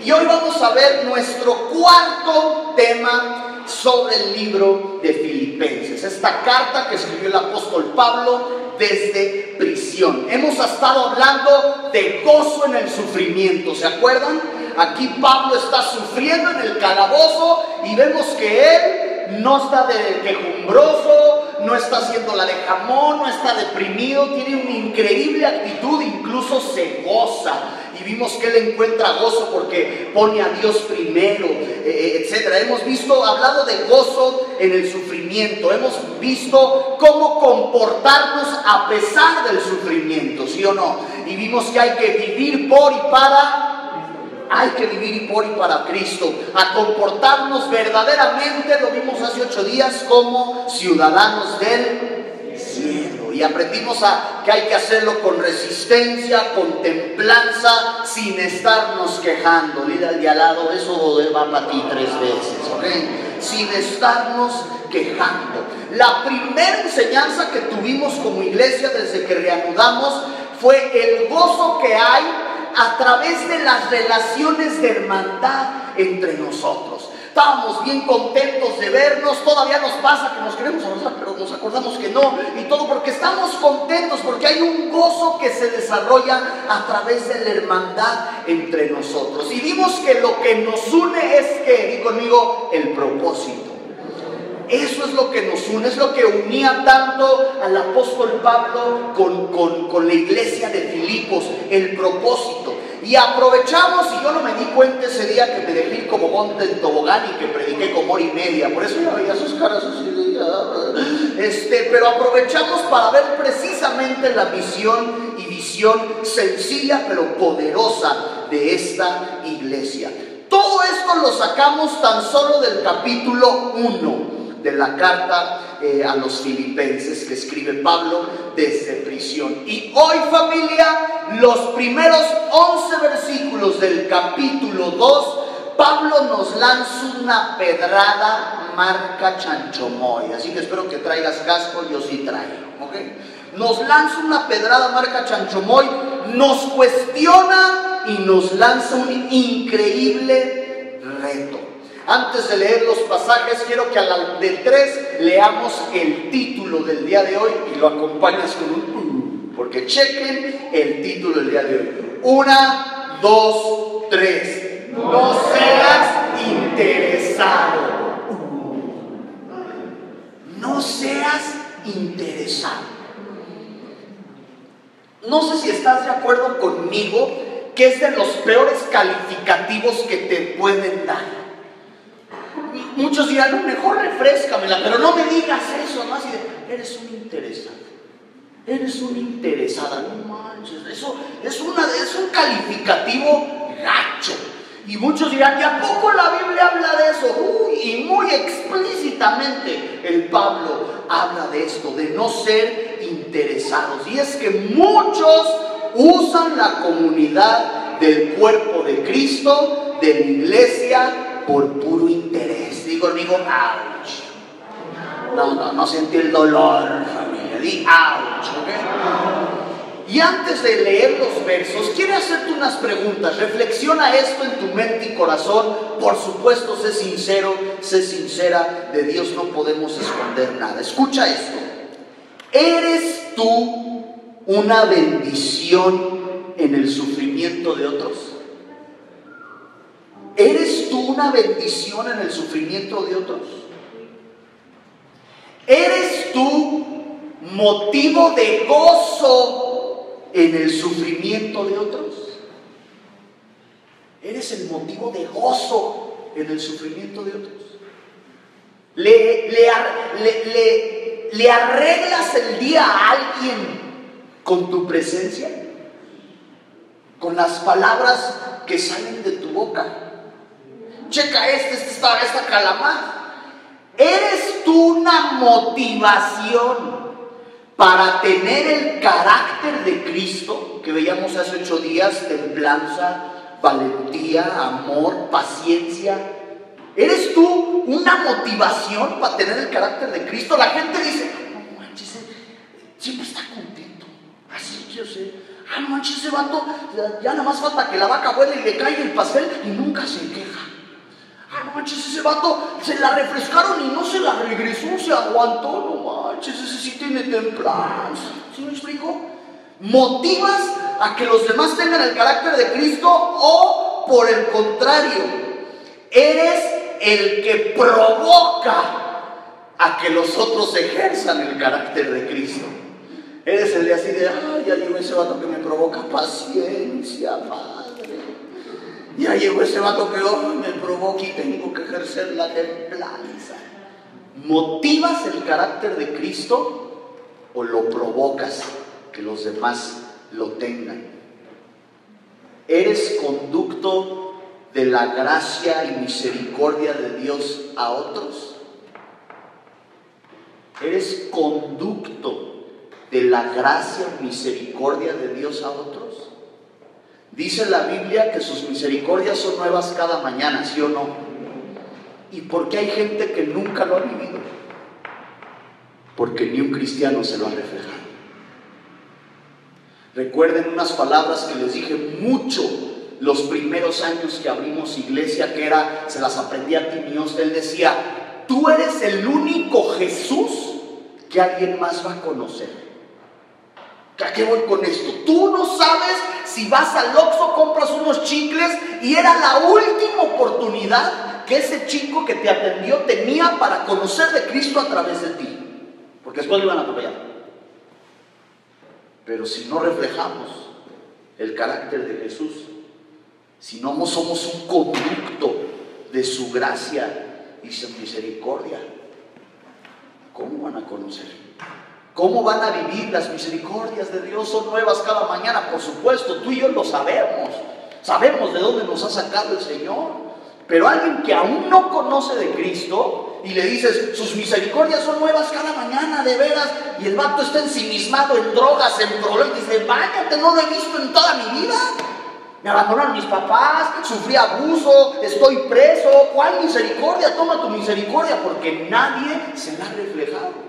Y hoy vamos a ver nuestro cuarto tema sobre el libro de Filipenses, esta carta que escribió el apóstol Pablo desde prisión. Hemos estado hablando de gozo en el sufrimiento, ¿se acuerdan? Aquí Pablo está sufriendo en el calabozo y vemos que él no está de quejumbroso, no está haciendo la de jamón, no está deprimido, tiene una increíble actitud, incluso se goza. Y vimos que él encuentra gozo porque pone a Dios primero, etc. Hemos hablado de gozo en el sufrimiento. Hemos visto cómo comportarnos a pesar del sufrimiento, ¿sí o no? Y vimos que hay que vivir por y para Cristo, a comportarnos verdaderamente, lo vimos hace 8 días, como ciudadanos del cielo. Y aprendimos que hay que hacerlo con resistencia, con templanza, sin estarnos quejando. Dile al de al lado, eso va para ti 3 veces, ¿ok? Sin estarnos quejando. La primera enseñanza que tuvimos como iglesia desde que reanudamos fue el gozo que hay a través de las relaciones de hermandad entre nosotros. Estábamos bien contentos de vernos, todavía nos pasa que nos queremos abrazar, pero nos acordamos que no, y todo porque estamos contentos, porque hay un gozo que se desarrolla a través de la hermandad entre nosotros. Y vimos que lo que nos une es que, di conmigo, el propósito. Eso es lo que nos une, es lo que unía tanto al apóstol Pablo con la iglesia de Filipos, el propósito. Y aprovechamos, y yo no me di cuenta ese día que me dejé ir como monte en tobogán y que prediqué como 1 hora y media, por eso ya veía sus caras así, pero aprovechamos para ver precisamente la visión sencilla pero poderosa de esta iglesia. Todo esto lo sacamos tan solo del capítulo 1 de la carta a los Filipenses que escribe Pablo desde prisión. Y hoy, familia, los primeros 11 versículos del capítulo 2, Pablo nos lanza una pedrada marca Chanchomoy. Así que espero que traigas casco, yo sí traigo, ¿ok? Nos lanza una pedrada marca Chanchomoy, nos cuestiona y nos lanza un increíble reto. Antes de leer los pasajes, quiero que a la de 3 leamos el título del día de hoy y lo acompañas con un porque chequen el título del día de hoy. 1, 2, 3. No seas interesado. No seas interesado. No sé si estás de acuerdo conmigo que es de los peores calificativos que te pueden dar. Muchos dirán, no, mejor refréscamela, pero no me digas eso, ¿no? Así de, eres un interesado, eres una interesada, no manches, eso es un calificativo gacho. Y muchos dirán, ¿y a poco la Biblia habla de eso? Y muy explícitamente el Pablo habla de esto, de no ser interesados. Y es que muchos usan la comunidad del cuerpo de Cristo, de la iglesia, por puro interés. Digo, ouch. No sentí el dolor, familia. Di ouch, ¿ok? Y antes de leer los versos, quiero hacerte unas preguntas. Reflexiona esto en tu mente y corazón. Por supuesto, sé sincero, sé sincera. De Dios no podemos esconder nada. Escucha esto. ¿Eres tú una bendición en el sufrimiento de otros? ¿Eres tú una bendición en el sufrimiento de otros? ¿Eres tú motivo de gozo en el sufrimiento de otros? ¿Eres el motivo de gozo en el sufrimiento de otros? ¿Le arreglas el día a alguien con tu presencia? ¿Con las palabras que salen de tu boca? Checa esta calamar. ¿Eres tú una motivación para tener el carácter de Cristo que veíamos hace 8 días? Templanza, valentía, amor, paciencia. ¿Eres tú una motivación para tener el carácter de Cristo? La gente dice, no manches, siempre está contento. Así yo sé. Ah, no manches, ese vato, ya nada más falta que la vaca vuele y le caiga el pastel y nunca se queja. Ah, no manches, ese vato se la refrescaron y no se la regresó, se aguantó. No manches, ese sí tiene templanza. ¿Sí me explico? ¿Motivas a que los demás tengan el carácter de Cristo o por el contrario, eres el que provoca a que los otros ejerzan el carácter de Cristo? Eres el de así de, ay, ya llegó ese vato que me provoca paciencia, Padre. Ya llegó ese vato que me provoca y tengo que ejercer la templanza. ¿Motivas el carácter de Cristo o lo provocas que los demás lo tengan? ¿Eres conducto de la gracia y misericordia de Dios a otros? ¿Eres conducto de la gracia y misericordia de Dios a otros? Dice la Biblia que sus misericordias son nuevas cada mañana, ¿sí o no? ¿Y por qué hay gente que nunca lo ha vivido? Porque ni un cristiano se lo ha reflejado. Recuerden unas palabras que les dije mucho los primeros años que abrimos iglesia, que era, se las aprendí a Timios. Él decía, tú eres el único Jesús que alguien más va a conocer. ¿A qué voy con esto? Tú no sabes si vas al Oxxo, compras unos chicles y era la última oportunidad que ese chico que te atendió tenía para conocer de Cristo a través de ti, porque después lo iban a atropellar. Pero si no reflejamos el carácter de Jesús, si no somos un conducto de su gracia y su misericordia, ¿cómo van a conocer? ¿Cómo van a vivir? Las misericordias de Dios son nuevas cada mañana, por supuesto, tú y yo lo sabemos. Sabemos de dónde nos ha sacado el Señor. Pero alguien que aún no conoce de Cristo y le dices, sus misericordias son nuevas cada mañana, de veras, y el vato está ensimismado en drogas, en problemas, y dice, váyate, no lo he visto en toda mi vida. Me abandonaron mis papás, sufrí abuso, estoy preso. ¿Cuál misericordia? Toma tu misericordia, porque nadie se la ha reflejado.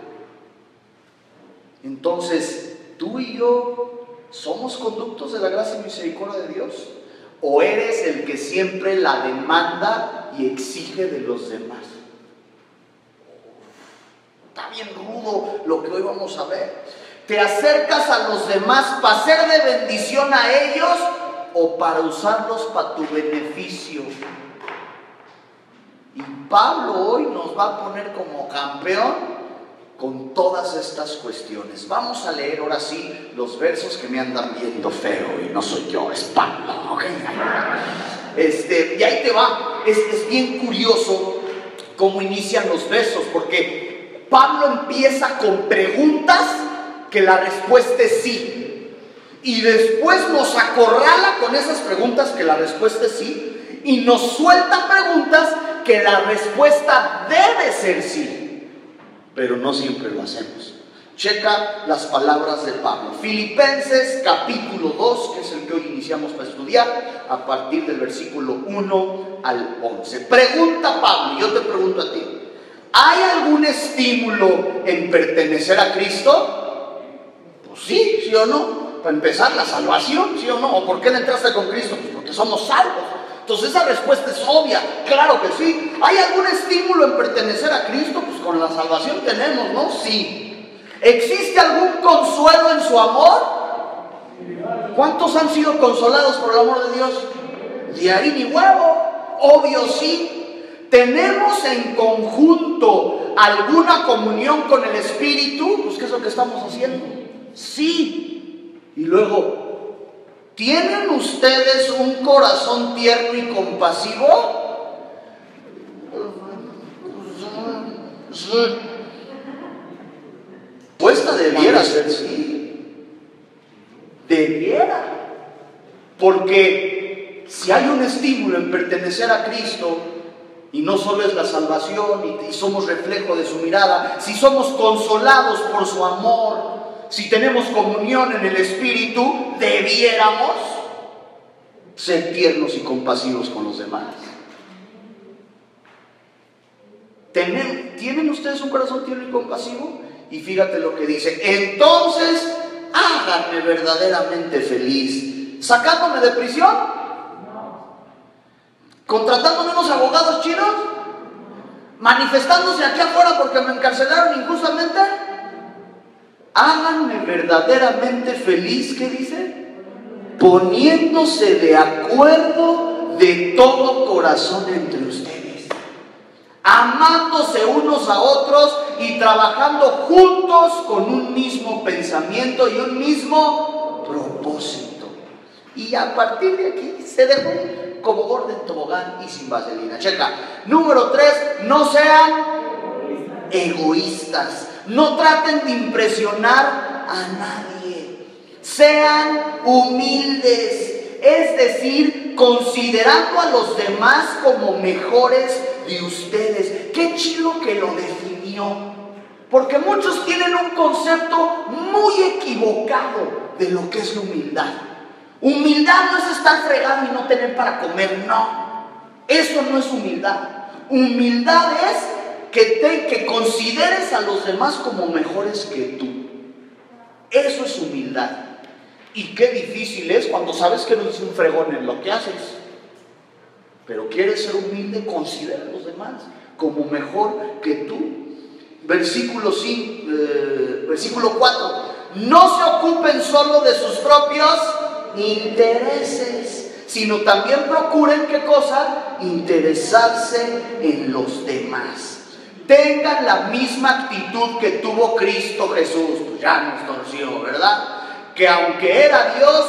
Entonces, tú y yo somos conductos de la gracia y misericordia de Dios, o eres el que siempre la demanda y exige de los demás. Está bien rudo lo que hoy vamos a ver. ¿Te acercas a los demás para ser de bendición a ellos o para usarlos para tu beneficio? Y Pablo hoy nos va a poner como campeón con todas estas cuestiones. Vamos a leer ahora sí los versos que me andan viendo feo, y no soy yo, es Pablo, ¿ok? Y ahí te va. Es bien curioso cómo inician los versos, porque Pablo empieza con preguntas que la respuesta es sí, y después nos acorrala con esas preguntas que la respuesta es sí, y nos suelta preguntas que la respuesta debe ser sí. Pero no siempre lo hacemos. Checa las palabras de Pablo. Filipenses capítulo 2, que es el que hoy iniciamos para estudiar, a partir del versículo 1 al 11. Pregunta Pablo, y yo te pregunto a ti, ¿hay algún estímulo en pertenecer a Cristo? Pues sí, ¿sí o no? Para empezar, la salvación, ¿sí o no? ¿O por qué le entraste con Cristo? Pues porque somos salvos. Entonces esa respuesta es obvia, claro que sí. ¿Hay algún estímulo en pertenecer a Cristo? Pues con la salvación tenemos, ¿no? Sí. ¿Existe algún consuelo en su amor? ¿Cuántos han sido consolados por el amor de Dios? Ni ahí ni huevo, obvio sí. ¿Tenemos en conjunto alguna comunión con el Espíritu? Pues ¿qué es lo que estamos haciendo? Sí. Y luego, ¿tienen ustedes un corazón tierno y compasivo? Sí. Puesta debiera ser sí. Debiera. Porque si hay un estímulo en pertenecer a Cristo, y no solo es la salvación y somos reflejo de su mirada, si somos consolados por su amor, si tenemos comunión en el Espíritu, debiéramos ser tiernos y compasivos con los demás. ¿Tienen ustedes un corazón tierno y compasivo? Y fíjate lo que dice. Entonces, háganme verdaderamente feliz. ¿Sacándome de prisión? ¿Contratándome unos abogados chinos? ¿Manifestándose aquí afuera porque me encarcelaron injustamente? Háganme verdaderamente feliz, ¿qué dice? Poniéndose de acuerdo de todo corazón entre ustedes, amándose unos a otros y trabajando juntos con un mismo pensamiento y un mismo propósito. Y a partir de aquí se dejó como gordo en tobogán y sin vaselina. Checa. Número 3, no sean egoístas. No traten de impresionar a nadie. Sean humildes. Es decir, considerando a los demás como mejores de ustedes. Qué chido que lo definió. Porque muchos tienen un concepto muy equivocado de lo que es la humildad. Humildad no es estar fregado y no tener para comer, no. Eso no es humildad. Humildad es que consideres a los demás como mejores que tú. Eso es humildad. Y qué difícil es cuando sabes que no eres un fregón en lo que haces, pero quieres ser humilde, considera a los demás como mejor que tú. Versículo 4. No se ocupen solo de sus propios intereses, sino también procuren, ¿qué cosa? Interesarse en los demás. Tengan la misma actitud que tuvo Cristo Jesús. Pues ya nos torció, ¿verdad? Que aunque era Dios,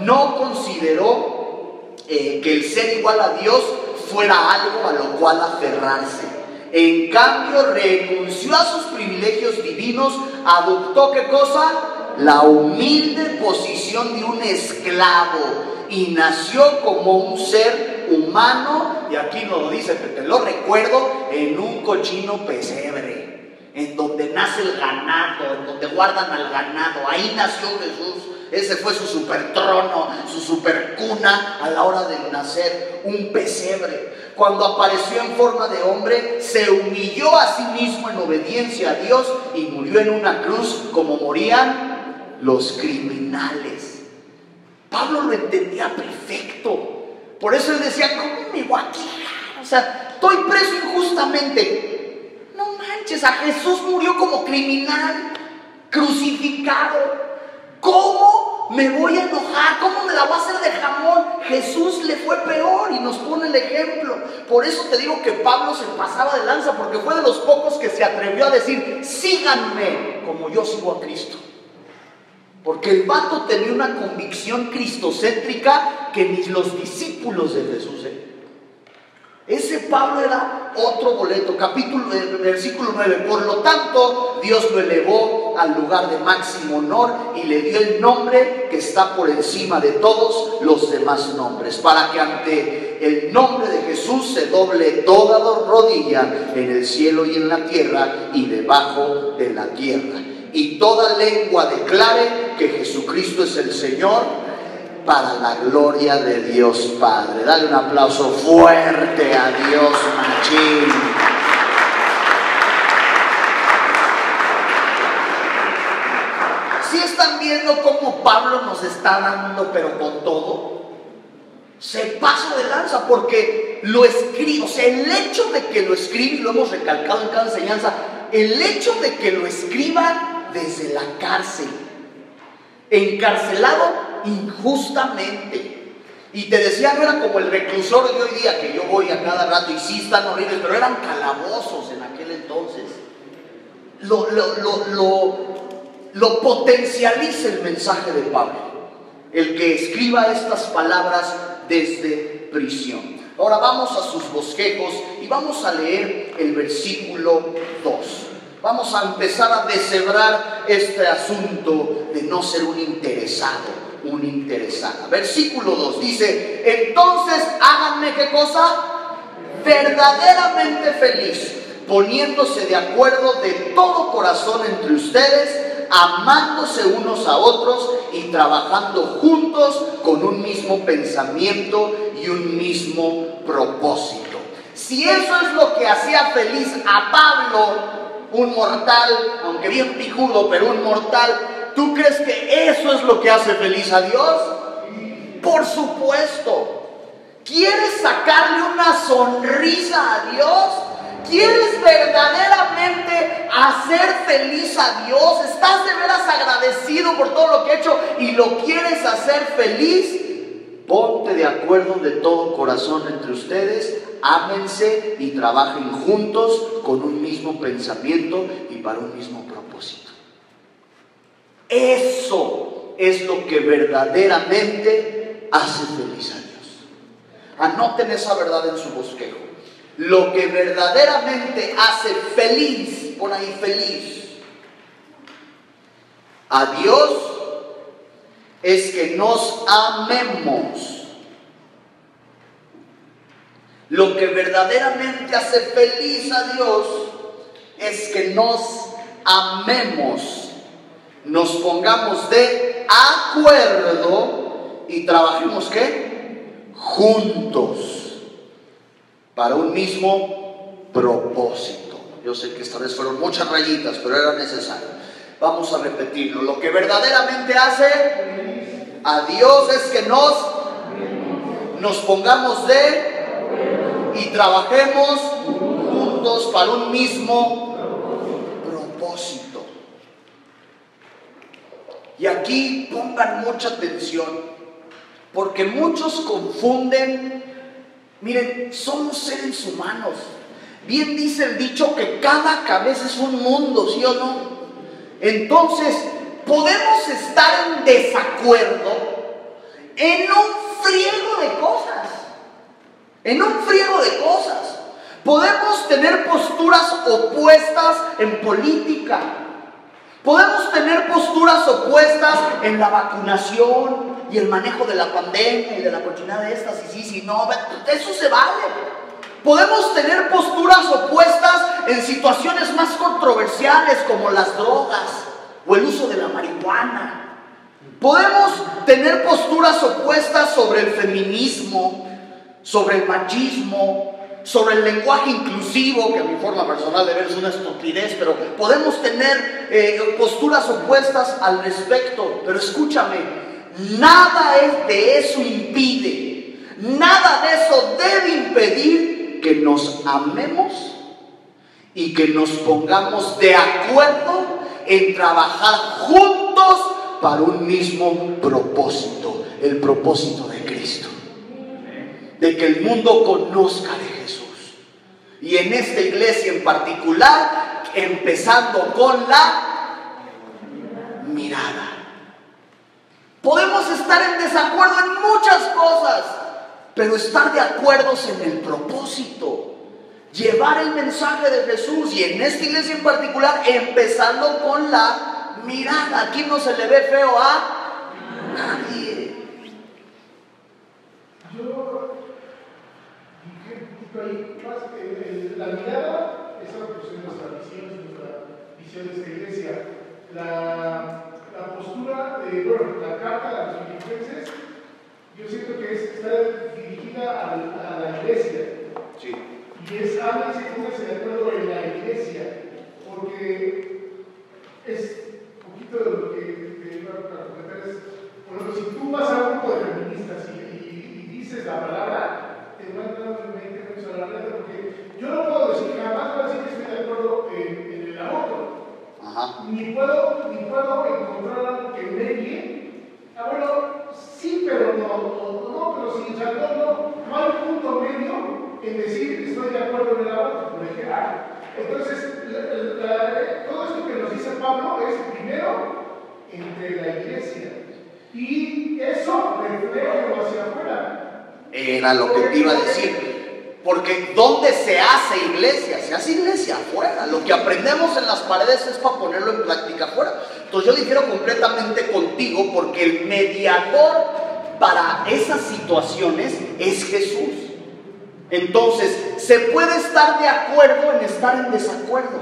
no consideró que el ser igual a Dios fuera algo a lo cual aferrarse. En cambio, renunció a sus privilegios divinos, adoptó, ¿qué cosa? La humilde posición de un esclavo y nació como un ser humano, y aquí nos lo dice, que te lo recuerdo, en un cochino pesebre, en donde nace el ganado, en donde guardan al ganado. Ahí nació Jesús. Ese fue su super trono, su super cuna a la hora de nacer, un pesebre. Cuando apareció en forma de hombre, se humilló a sí mismo en obediencia a Dios y murió en una cruz como morían los criminales. Pablo lo entendía perfecto. Por eso él decía, ¿cómo me voy a quejar? O sea, estoy preso injustamente. No manches, a Jesús murió como criminal, crucificado. ¿Cómo me voy a enojar? ¿Cómo me la voy a hacer de jamón? Jesús le fue peor y nos pone el ejemplo. Por eso te digo que Pablo se pasaba de lanza, porque fue de los pocos que se atrevió a decir, síganme como yo sigo a Cristo. Porque el vato tenía una convicción cristocéntrica que ni los discípulos de Jesús. Ese Pablo era otro boleto. Versículo 9. Por lo tanto, Dios lo elevó al lugar de máximo honor y le dio el nombre que está por encima de todos los demás nombres, para que ante el nombre de Jesús se doble toda rodilla en el cielo y en la tierra y debajo de la tierra, y toda lengua declare que Jesucristo es el Señor, para la gloria de Dios Padre. Dale un aplauso fuerte a Dios machín. ¿Sí están viendo cómo Pablo nos está dando, pero con todo? Se pasa de lanza porque lo escribe. O sea, el hecho de que lo escribe, y lo hemos recalcado en cada enseñanza, el hecho de que lo escriban desde la cárcel, encarcelado injustamente. Y te decía, no era como el reclusorio de hoy día, que yo voy a cada rato y sí están horribles, pero eran calabozos en aquel entonces. Lo potencializa el mensaje de Pablo, el que escriba estas palabras desde prisión. Ahora vamos a sus bosquejos y vamos a leer el versículo 2. Vamos a empezar a deshebrar este asunto de no ser un interesado, una interesada. Versículo 2 dice, entonces háganme, ¿qué cosa? Verdaderamente feliz, poniéndose de acuerdo de todo corazón entre ustedes, amándose unos a otros y trabajando juntos con un mismo pensamiento y un mismo propósito. Si eso es lo que hacía feliz a Pablo, un mortal, aunque bien pijudo, pero un mortal, ¿Tú crees que eso es lo que hace feliz a Dios? Por supuesto. ¿Quieres sacarle una sonrisa a Dios? ¿Quieres verdaderamente hacer feliz a Dios? ¿Estás de veras agradecido por todo lo que ha hecho y lo quieres hacer feliz? Ponte de acuerdo de todo corazón entre ustedes, ámense y trabajen juntos con un mismo pensamiento y para un mismo propósito. Eso es lo que verdaderamente hace feliz a Dios. Anoten esa verdad en su bosquejo. Lo que verdaderamente hace feliz, pon ahí feliz, a Dios es que nos amemos. Lo que verdaderamente hace feliz a Dios es que nos amemos, nos pongamos de acuerdo y trabajemos ¿qué? Juntos para un mismo propósito. Yo sé que esta vez fueron muchas rayitas, pero era necesario. Vamos a repetirlo. Lo que verdaderamente hace a Dios es que nos pongamos de y trabajemos juntos para un mismo propósito. Y aquí pongan mucha atención, porque muchos confunden. Miren, somos seres humanos. Bien dice el dicho que cada cabeza es un mundo, ¿sí o no? Entonces, podemos estar en desacuerdo en un friego de cosas. En un friego de cosas. Podemos tener posturas opuestas en política. Podemos tener posturas opuestas en la vacunación y el manejo de la pandemia y de la cochinada de estas, y sí, no, eso se vale. Podemos tener posturas opuestas en situaciones más controversiales como las drogas o el uso de la marihuana. Podemos tener posturas opuestas sobre el feminismo, sobre el machismo, sobre el lenguaje inclusivo, que a mi forma personal de ver es una estupidez, pero podemos tener posturas opuestas al respecto. Pero escúchame, nada de eso impide, nada de eso debe impedir que nos amemos y que nos pongamos de acuerdo en trabajar juntos para un mismo propósito, el propósito de Cristo, de que el mundo conozca de Jesús. Y en esta iglesia en particular, empezando con la mirada. Podemos estar en desacuerdo en muchas cosas, pero estar de acuerdo en el propósito, llevar el mensaje de Jesús, y en esta iglesia en particular, empezando con la mirada. Aquí no se le ve feo a nadie. Yo dije un poquito ahí, más que la mirada es algo que es nuestra visión de esta iglesia. La postura de, la carta a los filipenses, yo siento que está dirigida a la iglesia. Sí. Y es háblense y pónganse de acuerdo en la iglesia, porque es un poquito de lo que iba a comentar. Es, por ejemplo, si tú vas a un grupo de feministas y dices la palabra, te van a dar 20 minutos a la letra, porque yo no puedo decir, jamás voy a decir que estoy de acuerdo en el aborto. Ajá. Ni puedo encontrar algo que medie. Bueno, sí, pero no, pero si no hay un punto medio en decir que estoy de acuerdo en el aborto, por ejemplo. Entonces, todo esto que nos dice Pablo es primero entre la iglesia, y eso refleja hacia afuera. Era lo que te iba a decir. Porque ¿dónde se hace iglesia? Se hace iglesia afuera. Lo que aprendemos en las paredes es para ponerlo en práctica afuera. Entonces yo difiero completamente contigo, porque el mediador para esas situaciones es Jesús. Entonces se puede estar de acuerdo en estar en desacuerdo.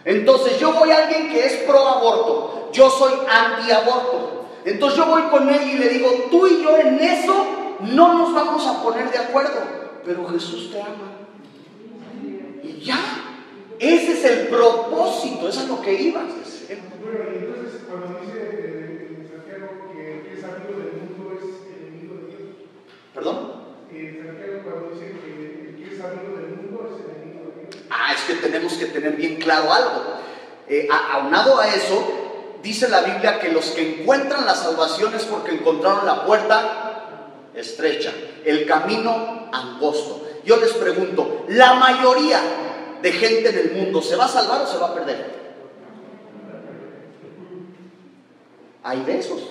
Entonces yo voy a alguien que es pro aborto, yo soy anti aborto. Entonces yo voy con él y le digo, tú y yo en eso no nos vamos a poner de acuerdo, pero Jesús te ama. Y ya, ese es el propósito, eso es lo que ibas a hacer. Bueno, y entonces cuando dice Santiago que el que es amigo del mundo es enemigo de Dios. ¿Perdón? Santiago cuando dice que el que es amigo del mundo es enemigo de Dios. Es que tenemos que tener bien claro algo. Aunado a eso, dice la Biblia que los que encuentran la salvación es porque encontraron la puerta estrecha, el camino angosto. Yo les pregunto, ¿la mayoría de gente en el mundo se va a salvar o se va a perder? Hay de esos.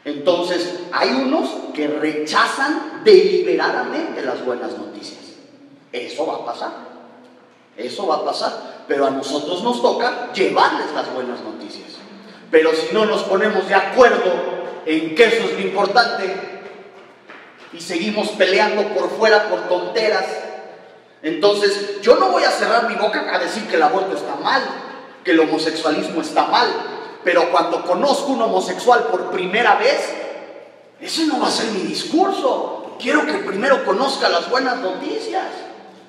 Entonces, hay unos que rechazan deliberadamente las buenas noticias. Eso va a pasar. Eso va a pasar. Pero a nosotros nos toca llevarles las buenas noticias. Pero si no nos ponemos de acuerdo en que eso es lo importante y seguimos peleando por fuera por tonteras, entonces yo no voy a cerrar mi boca a decir que el aborto está mal, que el homosexualismo está mal. Pero cuando conozco un homosexual por primera vez, ese no va a ser mi discurso. Quiero que primero conozca las buenas noticias.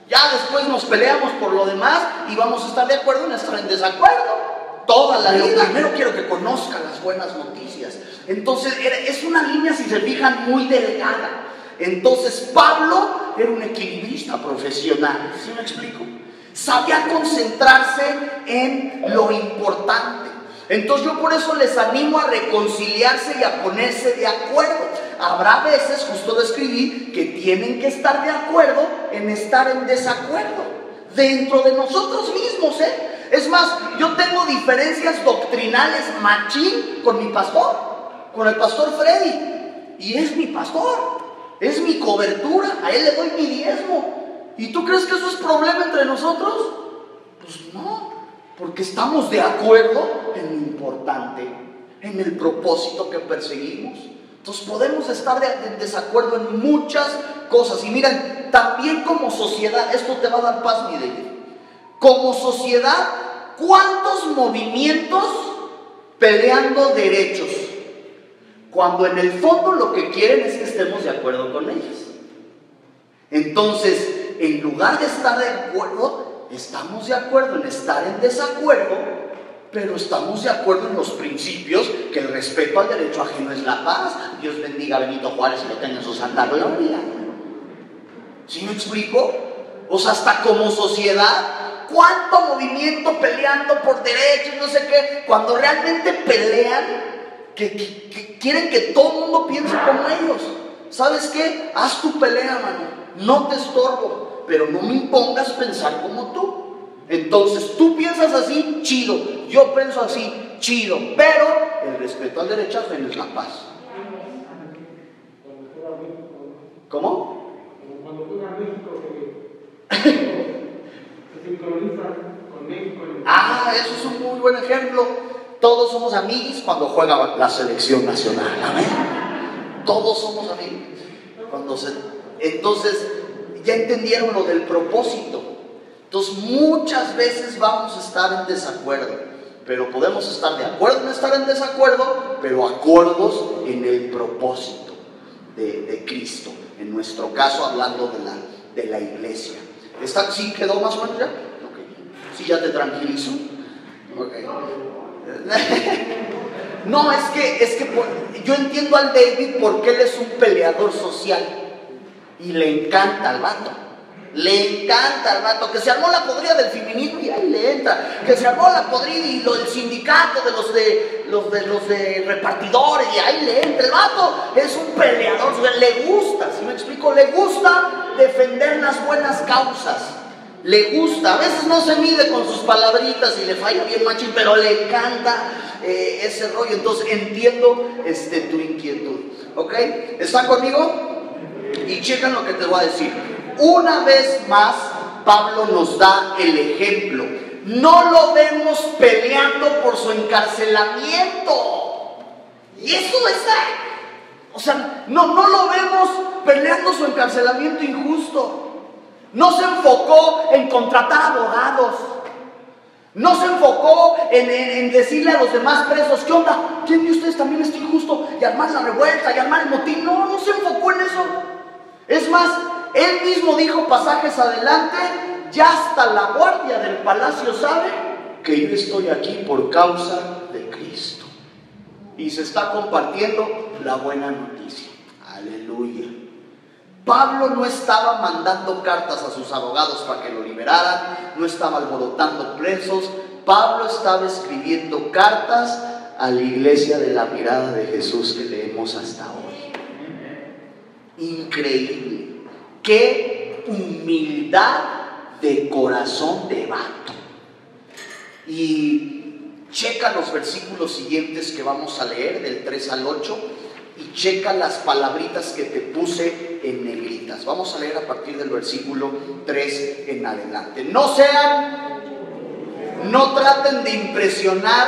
Ya después nos peleamos por lo demás y vamos a estar de acuerdo en estar en desacuerdo. Toda la vida. Primero quiero que conozca las buenas noticias. Entonces es una línea, si se fijan, muy delgada. Entonces Pablo era un equilibrista profesional. ¿Sí me explico? Sabía concentrarse en lo importante. Entonces yo por eso les animo a reconciliarse y a ponerse de acuerdo. Habrá veces, justo lo escribí, que tienen que estar de acuerdo en estar en desacuerdo. Dentro de nosotros mismos, Es más, yo tengo diferencias doctrinales machín con mi pastor, con el pastor Freddy. Y es mi pastor, es mi cobertura, a él le doy mi diezmo. ¿Y tú crees que eso es problema entre nosotros? Pues no. Porque estamos de acuerdo en lo importante, en el propósito que perseguimos. Entonces podemos estar en desacuerdo en muchas cosas. Y miren, también como sociedad, esto te va a dar paz, mi David. Como sociedad, ¿cuántos movimientos peleando derechos? Cuando en el fondo lo que quieren es que estemos de acuerdo con ellos. Entonces, en lugar de estar de acuerdo, estamos de acuerdo en estar en desacuerdo, pero estamos de acuerdo en los principios, que el respeto al derecho ajeno es la paz. Dios bendiga a Benito Juárez y lo tenga en su santa gloria. ¿Sí me explico? O sea, hasta como sociedad, ¿cuánto movimiento peleando por derechos, no sé qué? Cuando realmente pelean, que quieren que todo el mundo piense como ellos. ¿Sabes qué? Haz tu pelea, mano. No te estorbo, pero no me impongas pensar como tú. Entonces tú piensas así, chido. Yo pienso así, chido. Pero el respeto al derecho ajeno es la paz. ¿Cómo? Cuando juega México se sincroniza con México. Eso es un muy buen ejemplo. Todos somos amigos cuando juega la selección nacional. Amén. Todos somos amigos. Entonces, ya entendieron lo del propósito. Entonces, muchas veces vamos a estar en desacuerdo, pero podemos estar de acuerdo en estar en desacuerdo, pero acuerdos en el propósito de Cristo. En nuestro caso, hablando de la iglesia. ¿Sí quedó más o menos ya? Okay. ¿Sí ya te tranquilizo? Okay. No, es que yo entiendo al David porque él es un peleador social y le encanta al vato. Le encanta al vato, que se armó la podrida del feminismo y ahí le entra, que se armó la podrida y lo del sindicato de los de repartidores y ahí le entra. El vato es un peleador, le gusta, ¿sí me explico? Le gusta defender las buenas causas, le gusta, a veces no se mide con sus palabritas y le falla bien machín, pero le encanta ese rollo. Entonces entiendo tu inquietud, ¿ok? ¿Están conmigo? Y checan lo que te voy a decir. Una vez más, Pablo nos da el ejemplo. No lo vemos peleando por su encarcelamiento. Y eso o sea, no lo vemos peleando su encarcelamiento injusto. No se enfocó en contratar abogados. No se enfocó en decirle a los demás presos, ¿qué onda? ¿Quién de ustedes también está injusto? Y armar la revuelta, y armar el motín. No se enfocó en eso. Es más, él mismo dijo pasajes adelante, ya hasta la guardia del palacio sabe que yo estoy aquí por causa de Cristo. y se está compartiendo la buena noticia. Aleluya. Pablo no estaba mandando cartas a sus abogados para que lo liberaran, no estaba alborotando presos. Pablo estaba escribiendo cartas a la iglesia de la mirada de Jesús que leemos hasta hoy. Increíble. Qué humildad de corazón de vato. Y checa los versículos siguientes que vamos a leer, del 3 al 8, y checa las palabritas que te puse en negritas. Vamos a leer a partir del versículo 3 en adelante. No traten de impresionar,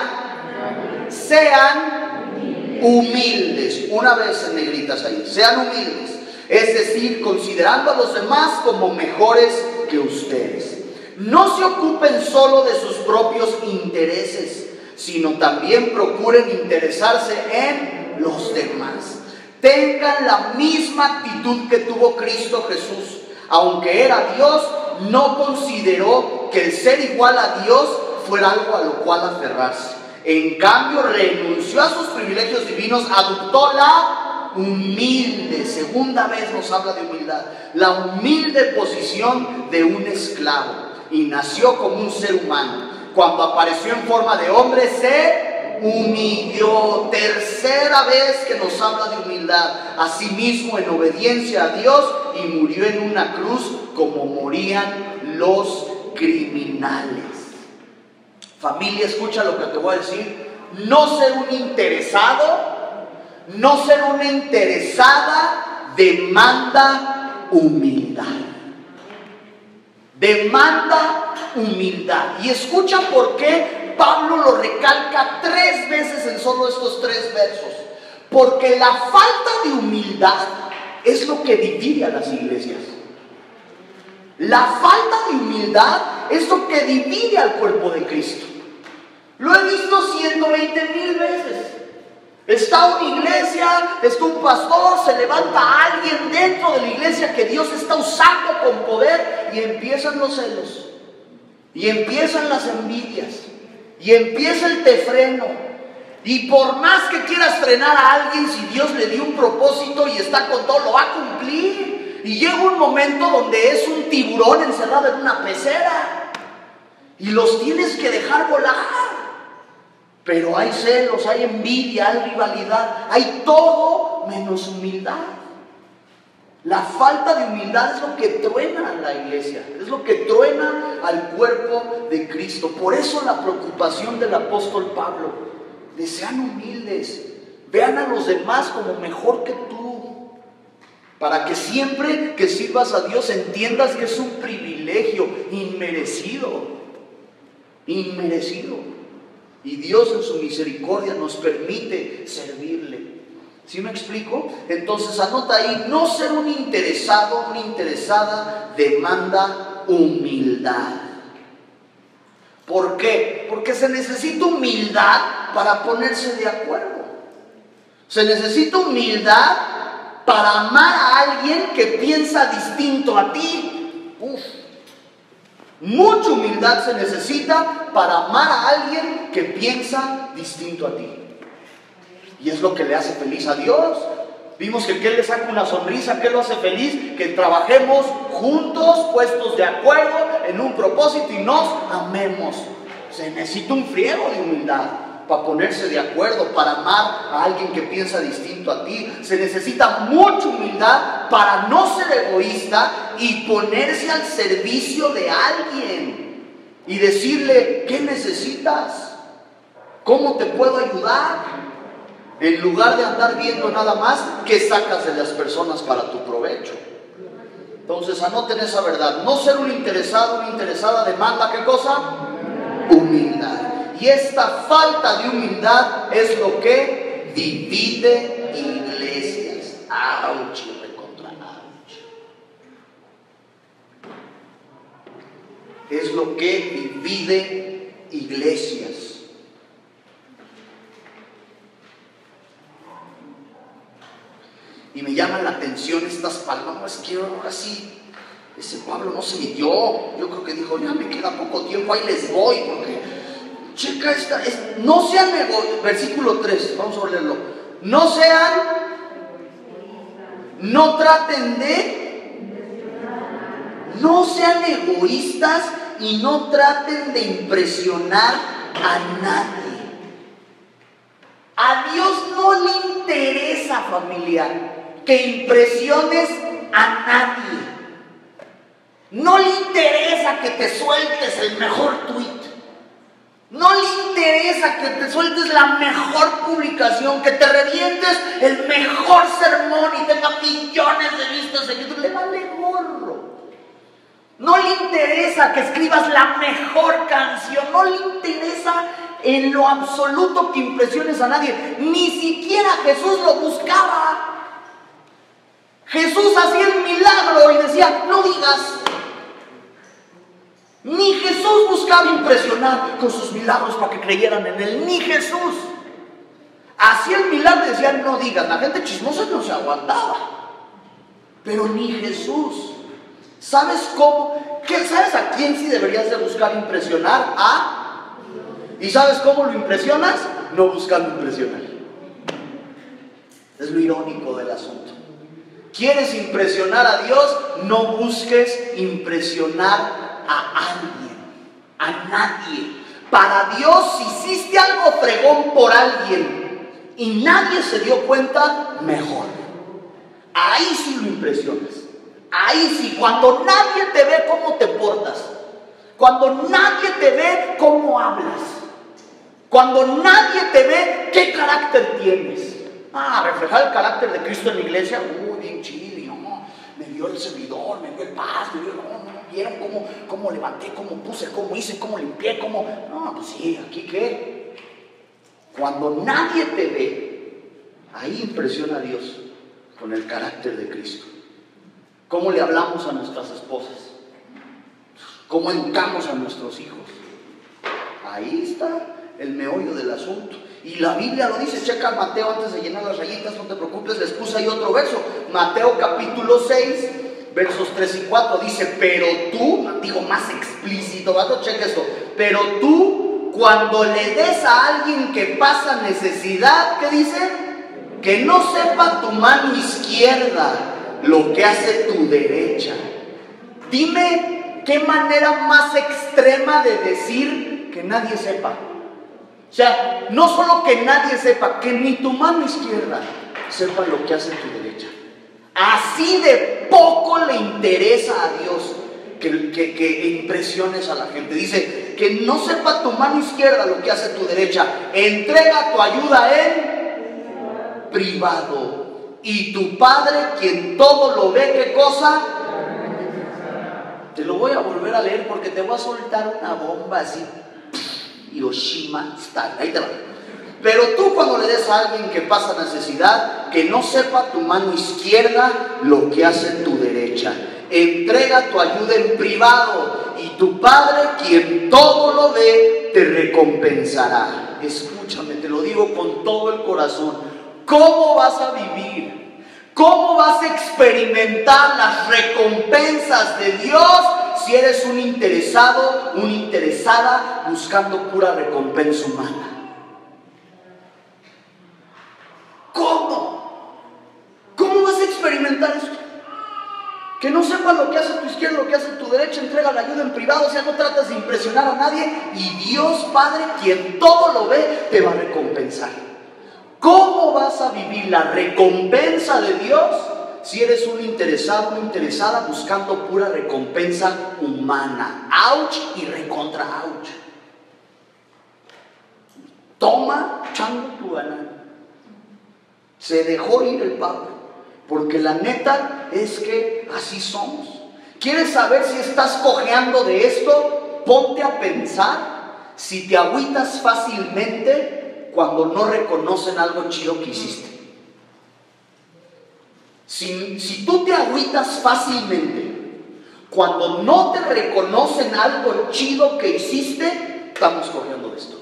sean humildes. Una vez en negritas ahí, sean humildes. Es decir, considerando a los demás como mejores que ustedes. No se ocupen solo de sus propios intereses, sino también procuren interesarse en los demás. Tengan la misma actitud que tuvo Cristo Jesús. Aunque era Dios, no consideró que el ser igual a Dios fuera algo a lo cual aferrarse. En cambio, renunció a sus privilegios divinos, adoptó la humilde, segunda vez nos habla de humildad, la humilde posición de un esclavo, y nació como un ser humano. Cuando apareció en forma de hombre, se humilló. Tercera vez que nos habla de humildad. Asimismo, en obediencia a Dios, y murió en una cruz como morían los criminales. Familia, escucha lo que te voy a decir. No ser un interesado, no ser una interesada, demanda humildad. Demanda humildad. Y escucha por qué Pablo lo recalca 3 veces en solo estos 3 versos. Porque la falta de humildad es lo que divide a las iglesias. La falta de humildad es lo que divide al cuerpo de Cristo. Lo he visto 120,000 veces. Está una iglesia, está un pastor, se levanta a alguien dentro de la iglesia que Dios está usando con poder, y empiezan los celos, y empiezan las envidias, y empieza el tefreno. Y por más que quieras frenar a alguien, si Dios le dio un propósito y está con todo, lo va a cumplir. Y llega un momento donde es un tiburón encerrado en una pecera y los tienes que dejar volar. Pero hay celos, hay envidia, hay rivalidad, hay todo menos humildad. La falta de humildad es lo que truena a la iglesia, es lo que truena al cuerpo de Cristo. Por eso la preocupación del apóstol Pablo, de sean humildes, vean a los demás como mejor que tú, para que siempre que sirvas a Dios entiendas que es un privilegio inmerecido, inmerecido. Y Dios en su misericordia nos permite servirle. ¿Sí me explico? Entonces anota ahí, no ser un interesado, una interesada, demanda humildad. ¿Por qué? Porque se necesita humildad para ponerse de acuerdo. Se necesita humildad para amar a alguien que piensa distinto a ti. Mucha humildad se necesita para amar a alguien que piensa distinto a ti. Y es lo que le hace feliz a Dios. Vimos que le saca una sonrisa, que lo hace feliz, que trabajemos juntos, puestos de acuerdo en un propósito y nos amemos. Se necesita un friego de humildad para ponerse de acuerdo, para amar a alguien que piensa distinto a ti. Se necesita mucha humildad para no ser egoísta y ponerse al servicio de alguien y decirle, ¿qué necesitas? ¿Cómo te puedo ayudar? En lugar de andar viendo nada más qué sacas de las personas para tu provecho. Entonces anoten esa verdad. No ser un interesado, una interesada demanda, ¿qué cosa? Humildad. Y esta falta de humildad es lo que divide iglesias. ¡Auch! Recontra ¡auch! Es lo que divide iglesias. Y me llaman la atención estas palabras que ahora sí, ese Pablo no se midió. Yo creo que dijo, ya me queda poco tiempo, ahí les voy, porque Checa esta, no sean versículo 3, vamos a leerlo. No sean, no traten no sean egoístas y no traten de impresionar a nadie. A Dios no le interesa, familia, que impresiones a nadie. No le interesa que te sueltes el mejor tweet. No le interesa que te sueltes la mejor publicación, que te revientes el mejor sermón y tenga millones de vistas en YouTube. Le vale gorro. No le interesa que escribas la mejor canción. No le interesa en lo absoluto que impresiones a nadie. Ni siquiera Jesús lo buscaba. Jesús hacía el milagro y decía, no digas. Ni Jesús buscaba impresionar con sus milagros para que creyeran en Él. Ni Jesús. Hacía el milagro y decía, no digas. La gente chismosa no se aguantaba. Pero ni Jesús. ¿Sabes cómo? ¿Sabes a quién sí deberías de buscar impresionar? ¿Y sabes cómo lo impresionas? No buscando impresionar. Es lo irónico del asunto. ¿Quieres impresionar a Dios? No busques impresionar a alguien, a nadie. Para Dios, si hiciste algo fregón por alguien y nadie se dio cuenta, mejor. Ahí sí lo impresionas. Ahí sí, cuando nadie te ve cómo te portas, cuando nadie te ve cómo hablas, cuando nadie te ve qué carácter tienes. Reflejar el carácter de Cristo en la iglesia, bien chido, y no, me dio el servidor, me dio el paz, me dio, vieron cómo levanté, cómo puse, cómo hice, cómo limpié, pues sí, aquí qué. Cuando nadie te ve, ahí impresiona a Dios con el carácter de Cristo. ¿Cómo le hablamos a nuestras esposas? ¿Cómo educamos a nuestros hijos? Ahí está el meollo del asunto. Y la Biblia lo dice, checa Mateo antes de llenar las rayitas, no te preocupes, les puse ahí otro verso. Mateo capítulo 6, versos 3 y 4, dice, pero tú, digo más explícito, checa esto, pero tú cuando le des a alguien que pasa necesidad, ¿qué dice? Que no sepa tu mano izquierda lo que hace tu derecha. Dime qué manera más extrema de decir que nadie sepa. O sea, no solo que nadie sepa, que ni tu mano izquierda sepa lo que hace tu derecha. Así de poco le interesa a Dios que impresiones a la gente. Dice, que no sepa tu mano izquierda lo que hace tu derecha. Entrega tu ayuda en privado. Y tu Padre, quien todo lo ve, ¿qué cosa? Te lo voy a volver a leer porque te voy a soltar una bomba así. Hiroshima style. Ahí te va. Pero tú cuando le des a alguien que pasa necesidad, que no sepa tu mano izquierda lo que hace tu derecha. Entrega tu ayuda en privado y tu Padre, quien todo lo ve, te recompensará. Escúchame, te lo digo con todo el corazón. ¿Cómo vas a vivir? ¿Cómo vas a experimentar las recompensas de Dios si eres un interesado, una interesada buscando pura recompensa humana? ¿Cómo? ¿Cómo vas a experimentar esto? Que no sepas lo que hace tu izquierda, lo que hace tu derecha, entrega la ayuda en privado, o sea, no tratas de impresionar a nadie y Dios Padre, quien todo lo ve, te va a recompensar. ¿Cómo vas a vivir la recompensa de Dios si eres un interesado, una interesada buscando pura recompensa humana? Ouch y recontra ouch. Toma, chango, tu banana. Se dejó ir el Pablo, porque la neta es que así somos. ¿Quieres saber si estás cojeando de esto? Ponte a pensar si te agüitas fácilmente cuando no reconocen algo chido que hiciste. Si tú te agüitas fácilmente cuando no te reconocen algo chido que hiciste, estamos cojeando de esto.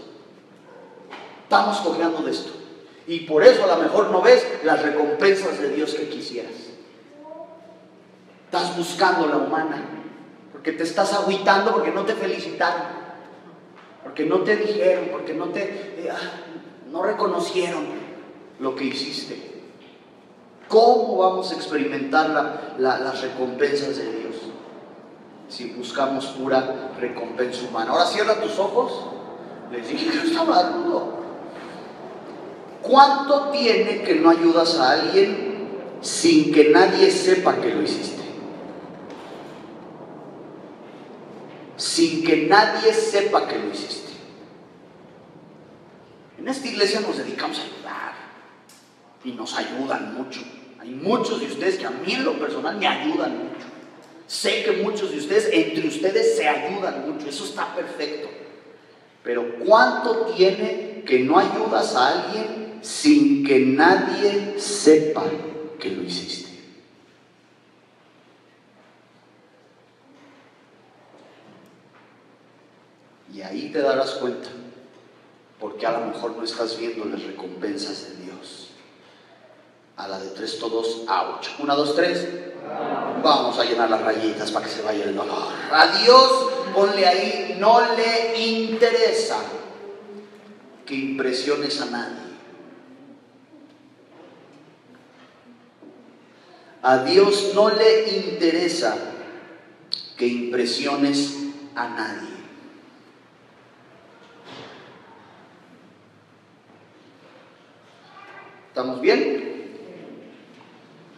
Estamos cojeando de esto. Y por eso a lo mejor no ves las recompensas de Dios que quisieras. Estás buscando la humana, porque te estás agüitando porque no te felicitaron. porque no te dijeron, porque no reconocieron lo que hiciste. ¿Cómo vamos a experimentar las recompensas de Dios si buscamos pura recompensa humana? Ahora cierra tus ojos. Les dije que estaba rudo. ¿Cuánto tiene que no ayudas a alguien sin que nadie sepa que lo hiciste? Sin que nadie sepa que lo hiciste. En esta iglesia nos dedicamos a ayudar y nos ayudan mucho. Hay muchos de ustedes que a mí en lo personal me ayudan mucho. Sé que muchos de ustedes, entre ustedes, se ayudan mucho. Eso está perfecto. Pero ¿cuánto tiene que no ayudas a alguien sin que nadie sepa que lo hiciste? Y ahí te darás cuenta, porque a lo mejor no estás viendo las recompensas de Dios. A la de 3 todos, ouch. 1, 2, 3. Vamos a llenar las rayitas para que se vaya el dolor. A Dios, ponle ahí, no le interesa que impresiones a nadie. A Dios no le interesa que impresiones a nadie. ¿Estamos bien?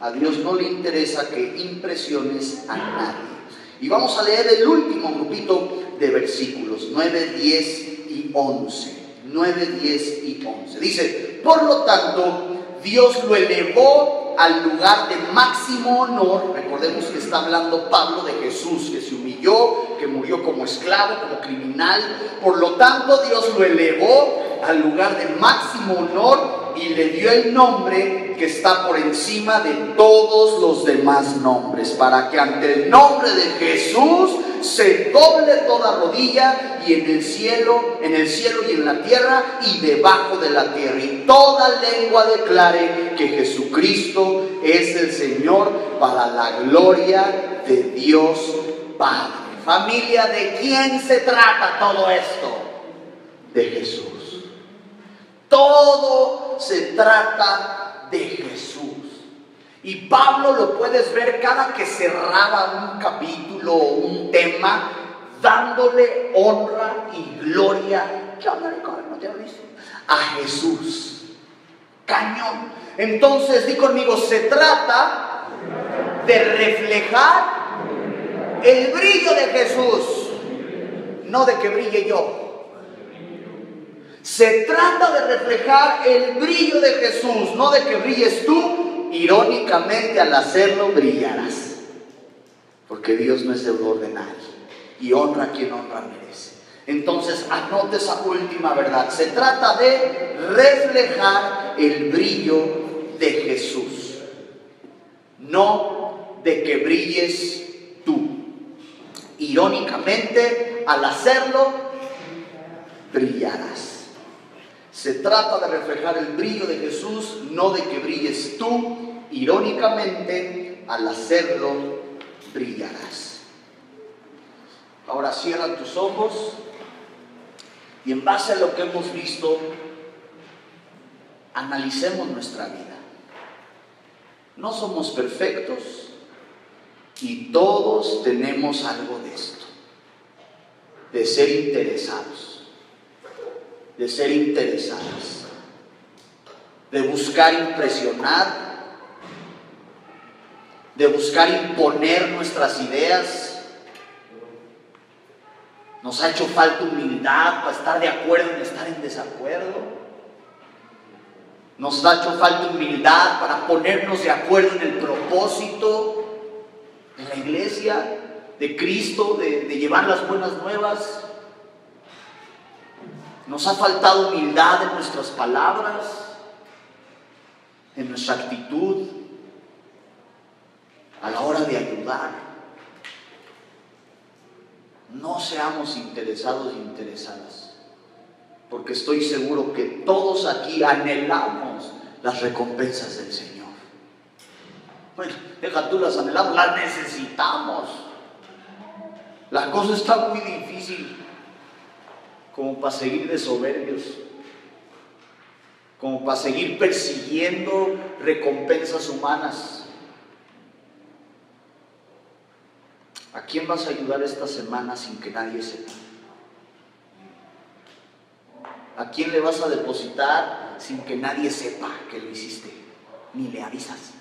A Dios no le interesa que impresiones a nadie. Y vamos a leer el último grupito de versículos, 9, 10 y 11. 9, 10 y 11. Dice, por lo tanto, Dios lo elevó al lugar de máximo honor. Recordemos que está hablando Pablo de Jesús, que se humilló, que murió como esclavo, como criminal. Por lo tanto, Dios lo elevó al lugar de máximo honor y le dio el nombre que está por encima de todos los demás nombres, para que ante el nombre de Jesús se doble toda rodilla, y en el cielo y en la tierra y debajo de la tierra, y toda lengua declare que Jesucristo es el Señor, para la gloria de Dios Padre. Familia, ¿de quién se trata todo esto? De Jesús. Todo se trata de Jesús. Y Pablo lo puedes ver cada que cerraba un capítulo o un tema, dándole honra y gloria. ¿Qué onda, Ricardo? ¿No te has visto? A Jesús. Cañón. Entonces, di conmigo, se trata de reflejar el brillo de Jesús, no de que brille yo. Se trata de reflejar el brillo de Jesús, no de que brilles tú. Irónicamente, al hacerlo brillarás, porque Dios no es deudor de nadie y honra a quien honra merece. Entonces, anote esa última verdad. Se trata de reflejar el brillo de Jesús, no de que brilles tú. Irónicamente, al hacerlo brillarás. Se trata de reflejar el brillo de Jesús, no de que brilles tú. Irónicamente, al hacerlo, brillarás. Ahora cierra tus ojos y en base a lo que hemos visto, analicemos nuestra vida. No somos perfectos y todos tenemos algo de esto, de ser interesados. De ser interesadas, de buscar impresionar, de buscar imponer nuestras ideas. Nos ha hecho falta humildad para estar de acuerdo en estar en desacuerdo. Nos ha hecho falta humildad para ponernos de acuerdo en el propósito de la iglesia, de Cristo, de llevar las buenas nuevas. Nos ha faltado humildad en nuestras palabras, en nuestra actitud, a la hora de ayudar. No seamos interesados e interesadas, porque estoy seguro que todos aquí anhelamos las recompensas del Señor. Bueno, deja tú las anhelamos, las necesitamos. La cosa está muy difícil. como para seguir de soberbios, como para seguir persiguiendo recompensas humanas. ¿A quién vas a ayudar esta semana sin que nadie sepa? ¿A quién le vas a depositar sin que nadie sepa que lo hiciste? Ni le avisas.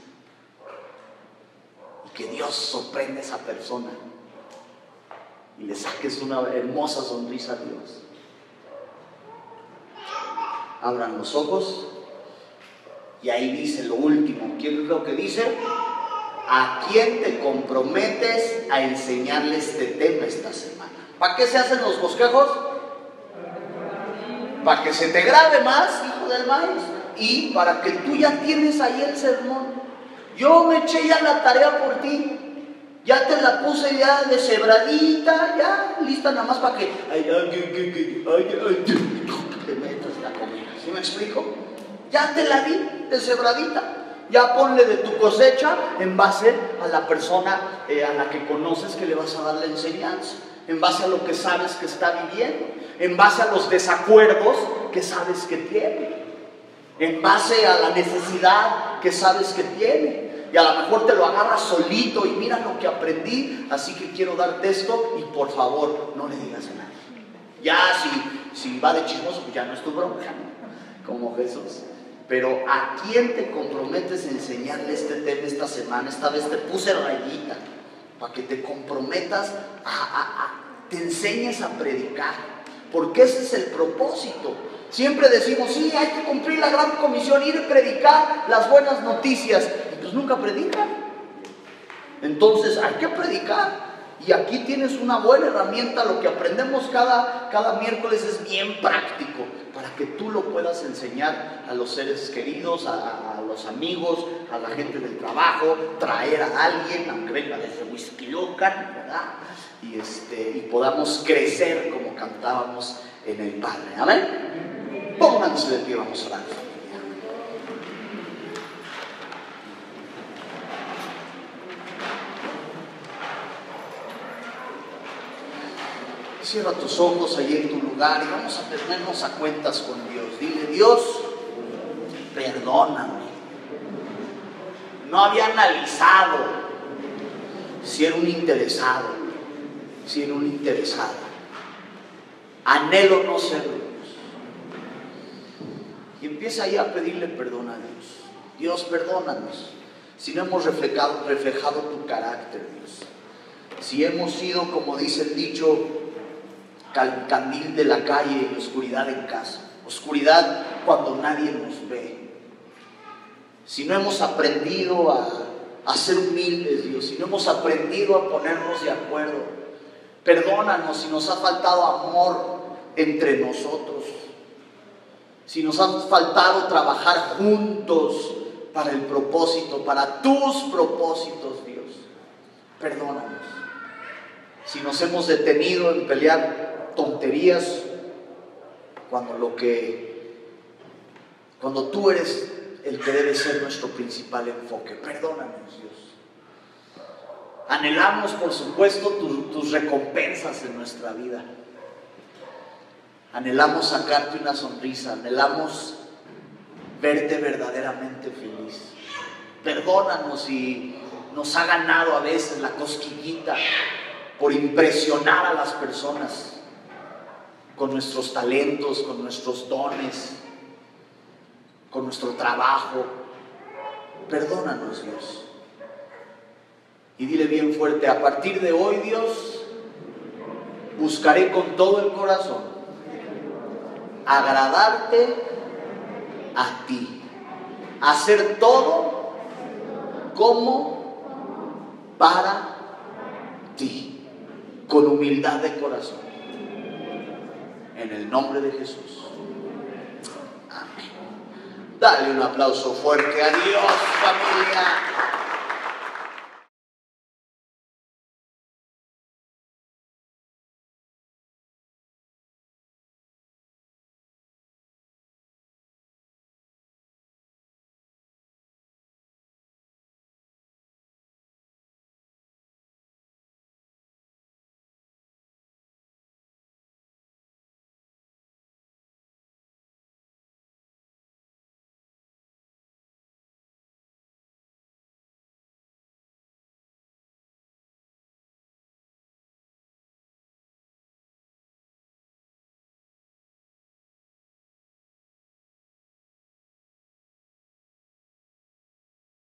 Y que Dios sorprenda a esa persona y le saques una hermosa sonrisa a Dios. Abran los ojos y ahí dice lo último. ¿Qué es lo que dice? ¿A quién te comprometes a enseñarle este tema esta semana? ¿Para qué se hacen los bosquejos? Para que se te grabe más, hijo del maíz, y para que tú ya tienes ahí el sermón. Yo me eché ya la tarea por ti, ya te la puse ya deshebradita, ya lista nada más para que te metas la comida. ¿Sí me explico? Ya te la di deshebradita. Ya ponle de tu cosecha en base a la persona a la que conoces que le vas a dar la enseñanza, en base a lo que sabes que está viviendo, en base a los desacuerdos que sabes que tiene, en base a la necesidad que sabes que tiene. Y a lo mejor te lo agarras solito y mira lo que aprendí, así que quiero darte esto y por favor no le digas a nadie. Ya si va de chismoso, pues ya no es tu bronca, ¿no? Como Jesús. Pero ¿a quién te comprometes a enseñarle este tema esta semana? Esta vez te puse rayita para que te comprometas te enseñes a predicar, porque ese es el propósito. Siempre decimos, sí, hay que cumplir la gran comisión, ir a predicar las buenas noticias, y pues nunca predican. Entonces hay que predicar. Y aquí tienes una buena herramienta. Lo que aprendemos cada miércoles es bien práctico para que tú lo puedas enseñar a los seres queridos, a los amigos, a la gente del trabajo, traer a alguien, aunque venga desde Whisky Locan, ¿verdad? Y podamos crecer como cantábamos en el Padre. Amén. Pónganse de pie, vamos a orar. Cierra tus ojos ahí en tu lugar y vamos a ponernos a cuentas con Dios. Dile: Dios, perdóname. No había analizado si era un interesado, si era una interesada. Anhelo no serlo. Y empieza ahí a pedirle perdón a Dios. Dios, perdónanos si no hemos reflejado tu carácter, Dios. Si hemos sido, como dice el dicho, candil de la calle y oscuridad en casa, oscuridad cuando nadie nos ve. Si no hemos aprendido a ser humildes, Dios, si no hemos aprendido a ponernos de acuerdo, perdónanos si nos ha faltado amor entre nosotros, si nos ha faltado trabajar juntos para el propósito, para tus propósitos, Dios. Perdónanos si nos hemos detenido en pelear tonterías cuando tú eres el que debe ser nuestro principal enfoque. Perdónanos, Dios. Anhelamos, por supuesto, tus recompensas en nuestra vida. Anhelamos sacarte una sonrisa, anhelamos verte verdaderamente feliz. Perdónanos si nos ha ganado a veces la cosquillita por impresionar a las personas con nuestros talentos, con nuestros dones, con nuestro trabajo. Perdónanos, Dios. Y dile bien fuerte: a partir de hoy, Dios, buscaré con todo el corazón agradarte a ti, hacer todo como para ti, con humildad de corazón. En el nombre de Jesús. Amén. Dale un aplauso fuerte a Dios, familia.